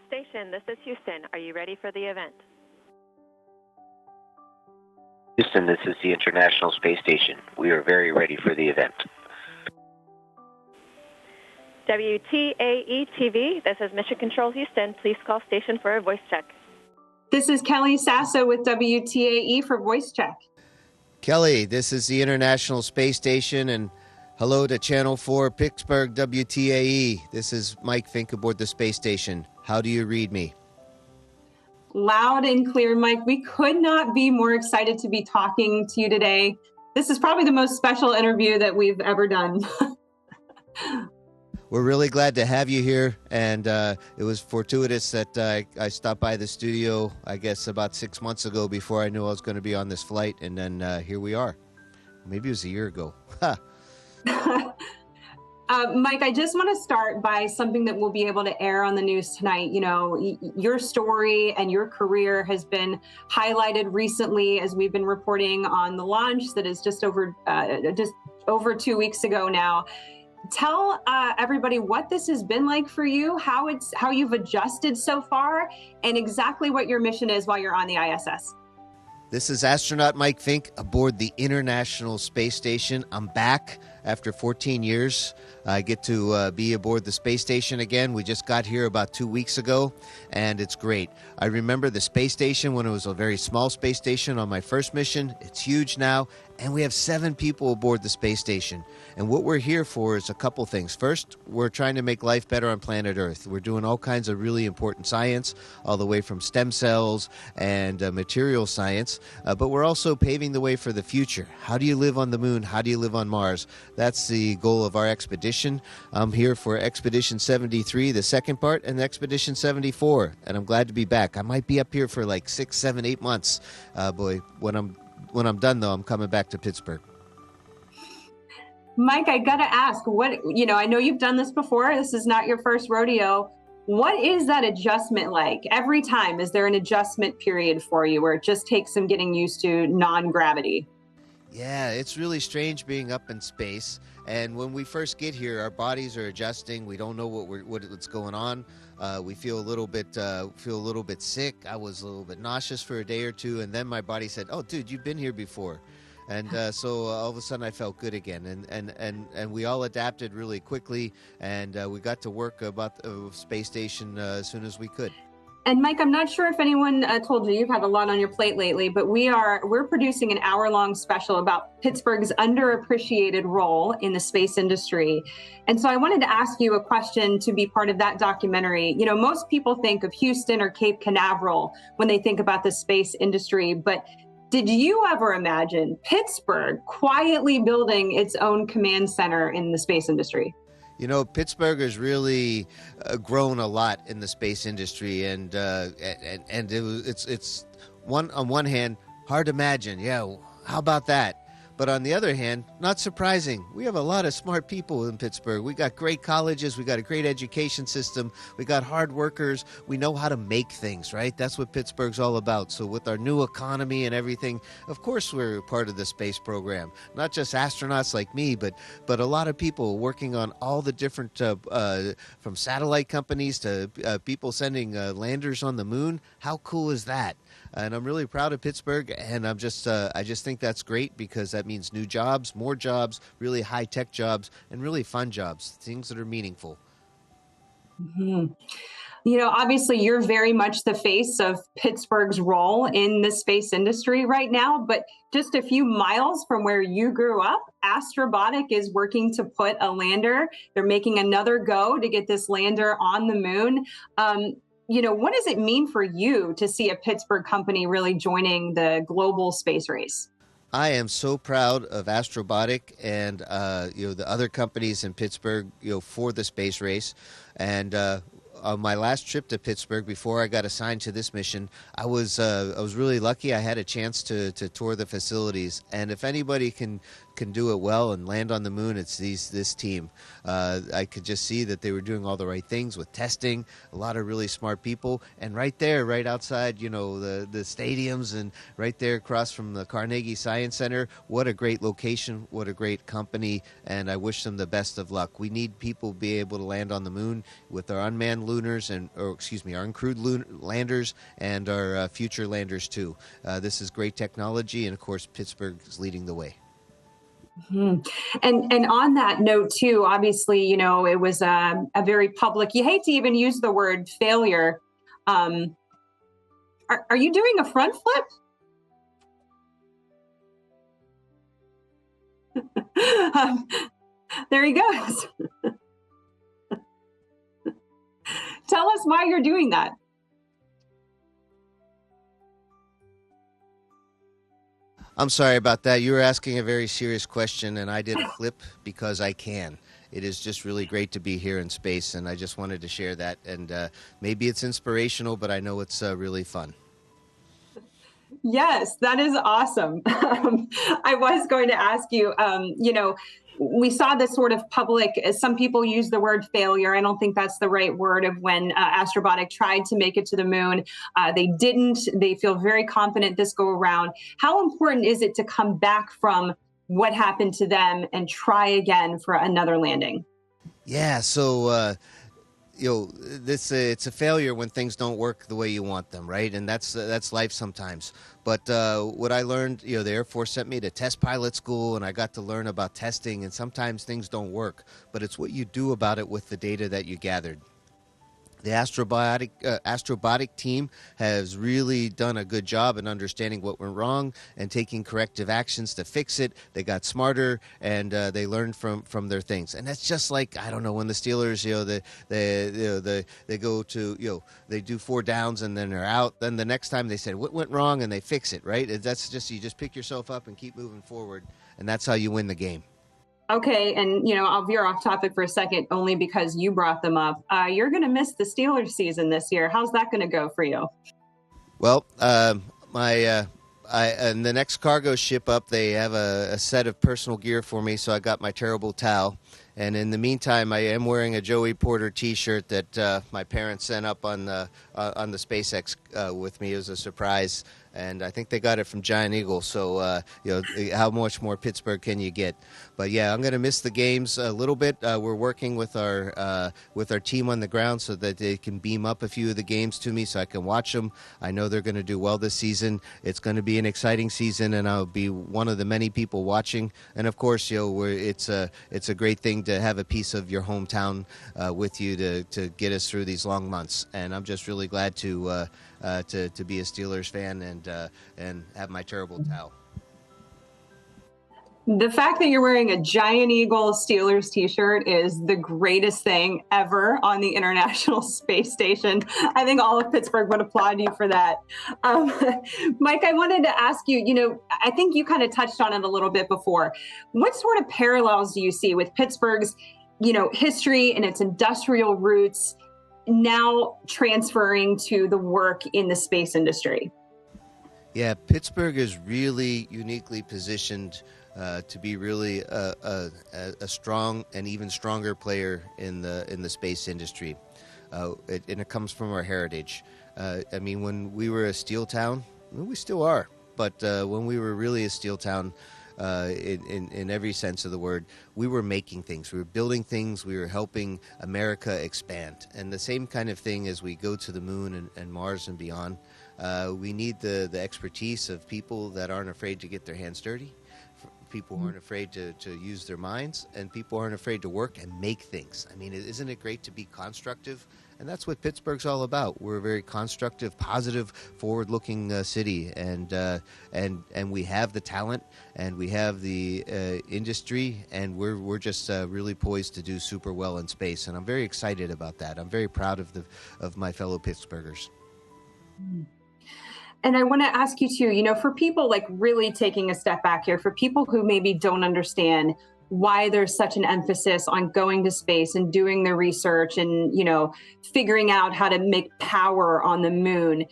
station, this is Houston. Are you ready for the event? Houston, this is the International Space Station. We are very ready for the event. WTAE TV, this is Mission Control Houston. Please call station for a voice check. This is Kelly Sasso with WTAE for voice check. Kelly, this is the International Space Station, and hello to Channel 4 Pittsburgh WTAE. This is Mike Fink aboard the space station. How do you read me? Loud and clear, Mike. We could not be more excited to be talking to you today. This is probably the most special interview that we've ever done. We're really glad to have you here, and it was fortuitous that I stopped by the studio, I guess, about 6 months ago before I knew I was going to be on this flight, and then here we are. Maybe it was a year ago. Mike, I just want to start by something that we'll be able to air on the news tonight. You know, your story and your career has been highlighted recently as we've been reporting on the launch that is just over 2 weeks ago now. Tell everybody what this has been like for you, how you've adjusted so far, and exactly what your mission is while you're on the ISS. This is Astronaut Mike Fink aboard the International Space Station. I'm back after 14 years. I get to be aboard the space station again. We just got here about 2 weeks ago, and it's great. I remember the space station when it was a very small space station on my first mission. It's huge now, and we have 7 people aboard the space station. And what we're here for is a couple things. First, we're trying to make life better on planet Earth. We're doing all kinds of really important science, all the way from stem cells and material science, but we're also paving the way for the future. How do you live on the moon? How do you live on Mars? That's the goal of our expedition. I'm here for Expedition 73, the second part, and Expedition 74, and I'm glad to be back. I might be up here for like 6, 7, 8 months. Boy, when I'm done, though, I'm coming back to Pittsburgh. Mike, I gotta ask, I know you've done this before. This is not your first rodeo. What is that adjustment like? Every time, is there an adjustment period for you where it just takes some getting used to non-gravity? Yeah, it's really strange being up in space. And when we first get here, our bodies are adjusting. We don't know what's going on. We feel a little bit sick. I was a little bit nauseous for a day or two, and then my body said, "Oh, dude, you've been here before." And so all of a sudden I felt good again, and we all adapted really quickly, and we got to work about the space station as soon as we could. And Mike, I'm not sure if anyone told you, you've had a lot on your plate lately, but we're producing an hour-long special about Pittsburgh's underappreciated role in the space industry. And so I wanted to ask you a question to be part of that documentary. You know, most people think of Houston or Cape Canaveral when they think about the space industry, but did you ever imagine Pittsburgh quietly building its own command center in the space industry? You know, Pittsburgh has really grown a lot in the space industry, and it's on one hand hard to imagine. Yeah, how about that? But on the other hand, not surprising. We have a lot of smart people in Pittsburgh. We got great colleges. We got a great education system. We got hard workers. We know how to make things, right? That's what Pittsburgh's all about. So with our new economy and everything, of course we're part of the space program. Not just astronauts like me, but a lot of people working on all the different, from satellite companies to people sending landers on the moon. How cool is that? And I'm really proud of Pittsburgh, and I just think that's great because that means new jobs, more jobs, really high-tech jobs, and really fun jobs, things that are meaningful. Mm-hmm. You know, obviously, you're very much the face of Pittsburgh's role in the space industry right now, but just a few miles from where you grew up, Astrobotic is working to put a lander. They're making another go to get this lander on the moon. You know, what does it mean for you to see a Pittsburgh company really joining the global space race? I am so proud of Astrobotic and the other companies in Pittsburgh, for the space race. And on my last trip to Pittsburgh, before I got assigned to this mission, I was really lucky. I had a chance to tour the facilities, and if anybody can can do it well and land on the moon, it's this team. I could just see that they were doing all the right things with testing, a lot of really smart people, and right there, right outside, the stadiums, and right there across from the Carnegie Science Center, what a great location, what a great company, and I wish them the best of luck. We need people to be able to land on the moon with our unmanned lunars our uncrewed landers and our future landers too. This is great technology, and of course, Pittsburgh is leading the way. Mm-hmm. And on that note too, obviously, it was a very public. You hate to even use the word failure. Are you doing a front flip? There he goes. Tell us why you're doing that. I'm sorry about that. You were asking a very serious question, and I did a flip because I can. It is just really great to be here in space, and I just wanted to share that. And maybe it's inspirational, but I know it's really fun. Yes, that is awesome. I was going to ask you, we saw this sort of public, some people use the word failure. I don't think that's the right word of when Astrobotic tried to make it to the moon. They didn't. They feel very confident this go around. How important is it to come back from what happened to them and try again for another landing? Yeah, so it's a failure when things don't work the way you want them, right? And that's life sometimes. But what I learned, the Air Force sent me to test pilot school, and I got to learn about testing. And sometimes things don't work, but it's what you do about it with the data that you gathered. The Astrobotic team has really done a good job in understanding what went wrong and taking corrective actions to fix it. They got smarter, and they learned from their things. And that's just like, I don't know, when the Steelers, they go to, they do 4 downs and then they're out. Then the next time they said, what went wrong? And they fix it, right? That's just, you just pick yourself up and keep moving forward. And that's how you win the game. Okay, and I'll veer off topic for a second, only because you brought them up. You're going to miss the Steelers season this year. How's that going to go for you? Well, and the next cargo ship up, they have a set of personal gear for me, so I got my terrible towel. And in the meantime, I am wearing a Joey Porter T-shirt that my parents sent up on the SpaceX with me. It was a surprise, and I think they got it from Giant Eagle. So how much more Pittsburgh can you get? But yeah, I'm going to miss the games a little bit. We're working with our team on the ground so that they can beam up a few of the games to me so I can watch them. I know they're going to do well this season. It's going to be an exciting season, and I'll be one of the many people watching. And of course, it's a great thing to have a piece of your hometown with you to get us through these long months. And I'm just really glad to be a Steelers fan and have my terrible towel. The fact that you're wearing a Giant Eagle Steelers t-shirt is the greatest thing ever on the International Space Station. I think all of Pittsburgh would applaud you for that. Mike, I wanted to ask you, I think you kind of touched on it a little bit before. What sort of parallels do you see with Pittsburgh's, history and its industrial roots now transferring to the work in the space industry? Yeah, Pittsburgh is really uniquely positioned to be really a strong and even stronger player in the space industry, and it comes from our heritage. When we were a steel town, we still are, but when we were really a steel town, in every sense of the word, we were making things, we were building things, we were helping America expand. And the same kind of thing as we go to the moon and Mars and beyond, we need the expertise of people that aren't afraid to get their hands dirty, people who aren't afraid to use their minds, and people who aren't afraid to work and make things. Isn't it great to be constructive? And that's what Pittsburgh's all about. We're a very constructive, positive, forward-looking city, and we have the talent, and we have the industry, and we're just really poised to do super well in space. And I'm very excited about that. I'm very proud of my fellow Pittsburghers. And I want to ask you too, for people like really taking a step back here, for people who maybe don't understand why there's such an emphasis on going to space and doing the research and, figuring out how to make power on the moon,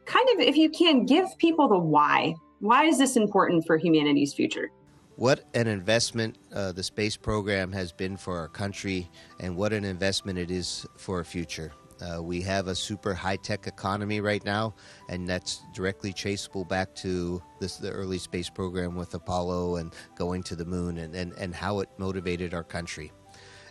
kind of, if you can, give people the why. Why is this important for humanity's future? What an investment the space program has been for our country, and what an investment it is for our future. We have a super high-tech economy right now, and that's directly traceable back to the early space program with Apollo and going to the moon and how it motivated our country.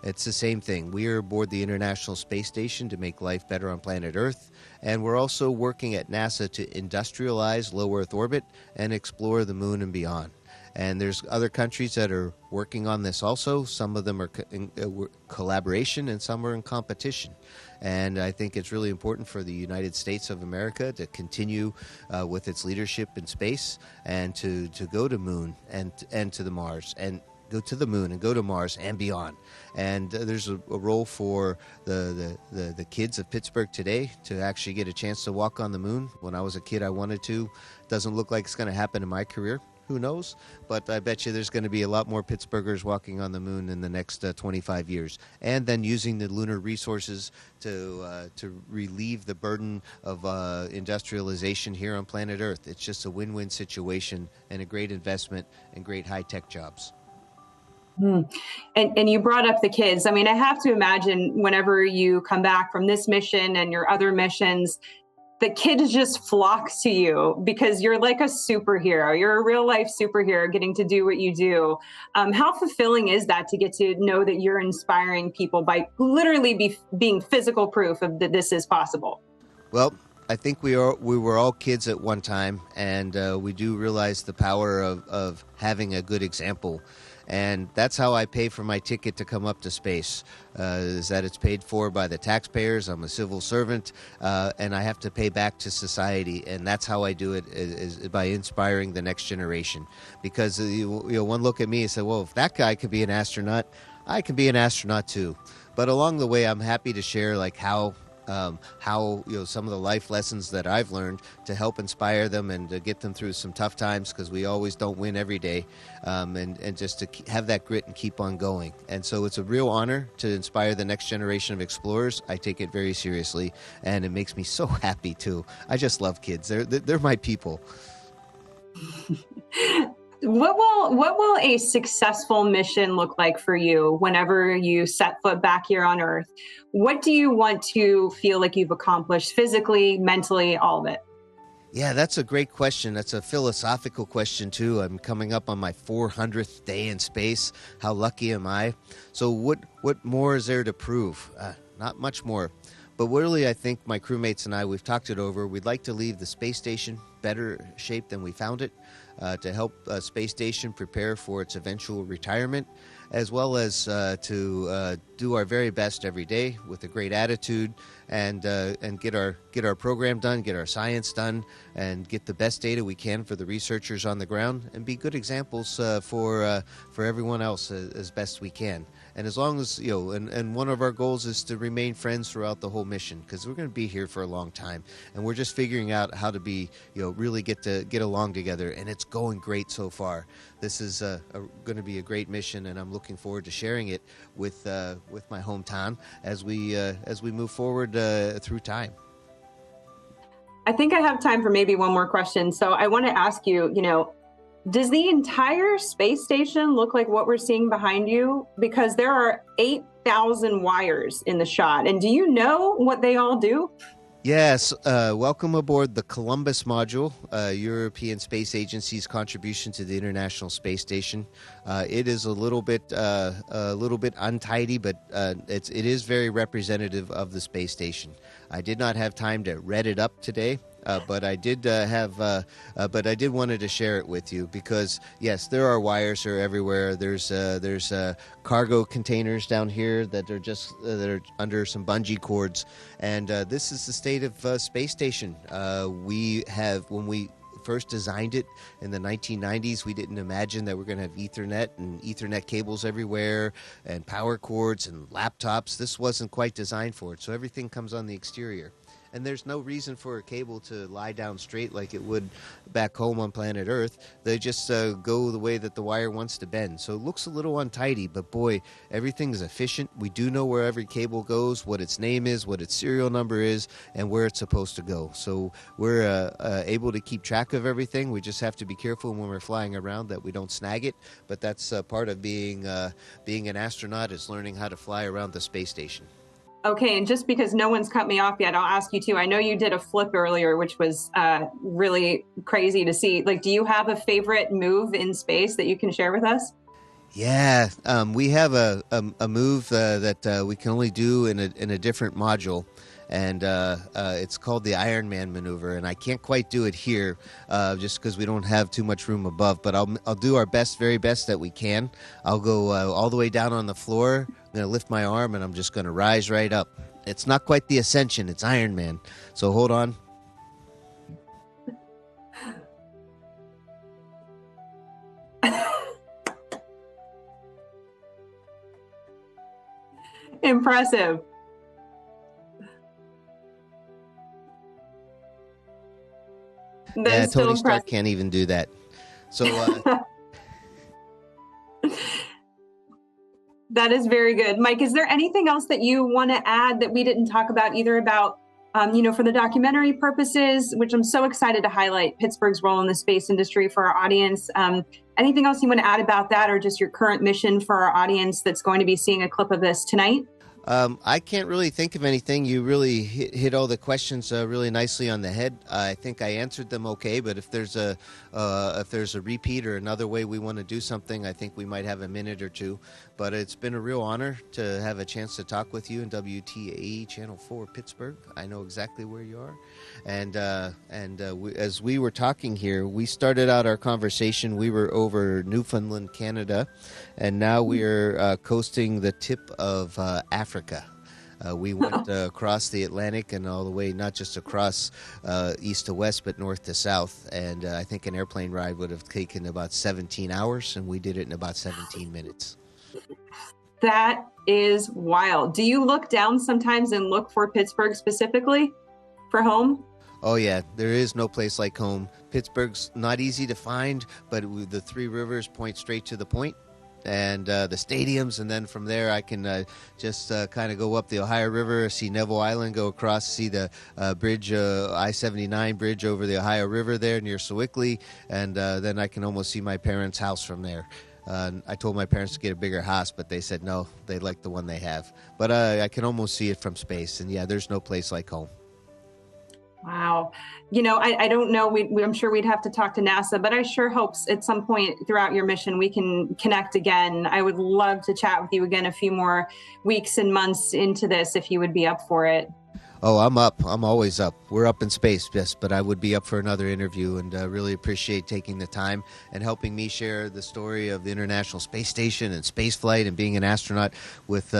It's the same thing. We are aboard the International Space Station to make life better on planet Earth, and we're also working at NASA to industrialize low Earth orbit and explore the moon and beyond. And there's other countries that are working on this also. Some of them are in collaboration and some are in competition. And I think it's really important for the United States of America to continue with its leadership in space and to go to moon and to the Mars and go to the moon and go to Mars and beyond. And there's a role for the kids of Pittsburgh today to actually get a chance to walk on the moon. When I was a kid, I wanted to. Doesn't look like it's going to happen in my career. Who knows? But I bet you there's going to be a lot more Pittsburghers walking on the moon in the next 25 years. And then using the lunar resources to relieve the burden of industrialization here on planet Earth. It's just a win-win situation and a great investment and great high-tech jobs. And you brought up the kids. I mean, I have to imagine whenever you come back from this mission and your other missions, the kids just flock to you because you're like a superhero. You're a real life superhero getting to do what you do. How fulfilling is that to get to know that you're inspiring people by literally being physical proof of that this is possible? Well, I think we were all kids at one time, and we do realize the power of having a good example. And that's how I pay for my ticket to come up to space, is that it's paid for by the taxpayers. I'm a civil servant, and I have to pay back to society. And that's how I do it, is by inspiring the next generation. Because one look at me and say, well, if that guy could be an astronaut, I can be an astronaut too. But along the way, I'm happy to share like how some of the life lessons that I've learned to help inspire them and to get them through some tough times, because we always don't win every day, and just to have that grit and keep on going. And so it's a real honor to inspire the next generation of explorers. I take it very seriously, and it makes me so happy too. I just love kids. They're my people. What will a successful mission look like for you whenever you set foot back here on Earth? What do you want to feel like you've accomplished physically, mentally, all of it? Yeah, that's a great question. That's a philosophical question, too. I'm coming up on my 400th day in space. How lucky am I? So what more is there to prove? Not much more. But really, I think my crewmates and I, we've talked it over. We'd like to leave the space station better shape than we found it, to help space station prepare for its eventual retirement, as well as to do our very best every day with a great attitude and get our program done, get our science done, and get the best data we can for the researchers on the ground, and be good examples for everyone else as best we can. And as long as, and one of our goals is to remain friends throughout the whole mission, because we're going to be here for a long time, and we're just figuring out how to be, really get along together, and it's going great so far. This is going to be a great mission, and I'm looking forward to sharing it with my hometown as we move forward through time. I think I have time for maybe one more question. So I want to ask you, does the entire space station look like what we're seeing behind you? Because there are 8,000 wires in the shot. And do you know what they all do? Yes, welcome aboard the Columbus module, European Space Agency's contribution to the International Space Station. It is a little bit untidy, but it is very representative of the space station. I did not have time to read it up today. But I did wanted to share it with you because yes, there are wires here everywhere. There's cargo containers down here that are under some bungee cords, and this is the state of space station. When we first designed it in the 1990s, we didn't imagine that we're going to have Ethernet cables everywhere and power cords and laptops. This wasn't quite designed for it, so everything comes on the exterior. and there's no reason for a cable to lie down straight like it would back home on planet Earth. They just go the way that the wire wants to bend. So it looks a little untidy, but boy, everything is efficient. We do know where every cable goes, what its name is, what its serial number is, and where it's supposed to go. So we're able to keep track of everything. We just have to be careful when we're flying around that we don't snag it. But that's part of being an astronaut, is learning how to fly around the space station. Okay, and just because no one's cut me off yet, I'll ask you too. I know you did a flip earlier, which was really crazy to see. Like, do you have a favorite move in space that you can share with us? Yeah, we have a move that we can only do in a different module, and it's called the Iron Man maneuver. And I can't quite do it here, just because we don't have too much room above. But I'll do our very best that we can. I'll go all the way down on the floor. I'm gonna lift my arm, and I'm just gonna rise right up. It's not quite the ascension; it's Iron Man. So hold on. Impressive. Yeah, Tony Stark can't even do that. So that is very good. Mike, is there anything else that you want to add that we didn't talk about, either about, for the documentary purposes, which I'm so excited to highlight Pittsburgh's role in the space industry for our audience? Anything else you want to add about that, or just your current mission for our audience that's going to be seeing a clip of this tonight? I can't really think of anything. You really hit all the questions really nicely on the head. I think I answered them okay, but if there's a repeat or another way we want to do something, I think we might have a minute or two. But it's been a real honor to have a chance to talk with you in WTAE Channel 4 Pittsburgh. I know exactly where you are. And as we were talking here, we started out our conversation. We were over Newfoundland, Canada, and now we are coasting the tip of Africa. We went across the Atlantic and all the way, not just across east to west, but north to south. And I think an airplane ride would have taken about 17 hours, and we did it in about 17 minutes. That is wild. Do you look down sometimes and look for Pittsburgh specifically for home? Oh, yeah. There is no place like home. Pittsburgh's not easy to find, but the three rivers point straight to the point. And the stadiums, and then from there I can just kind of go up the Ohio River, see Neville Island, go across, see the bridge, I-79 bridge over the Ohio River there near Sewickley, and then I can almost see my parents' house from there. I told my parents to get a bigger house, but they said no, they like the one they have. But I can almost see it from space, and yeah, there's no place like home. Wow. I don't know. I'm sure we'd have to talk to NASA, but I sure hope at some point throughout your mission we can connect again. I would love to chat with you again a few more weeks and months into this if you would be up for it. Oh, I'm up. I'm always up. We're up in space, yes, but I would be up for another interview, and really appreciate taking the time and helping me share the story of the International Space Station and space flight and being an astronaut with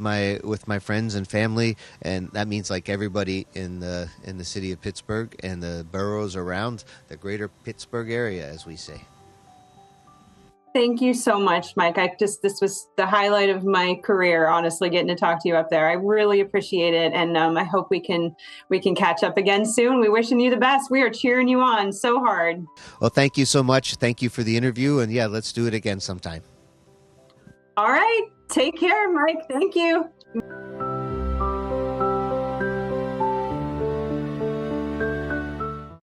my friends and family. And that means like everybody in the city of Pittsburgh and the boroughs around the greater Pittsburgh area, as we say. Thank you so much, Mike. This was the highlight of my career, honestly, getting to talk to you up there. I really appreciate it. And I hope we can catch up again soon. We're wishing you the best. We are cheering you on so hard. Well, thank you so much. Thank you for the interview. And yeah, let's do it again sometime. All right. Take care, Mike. Thank you.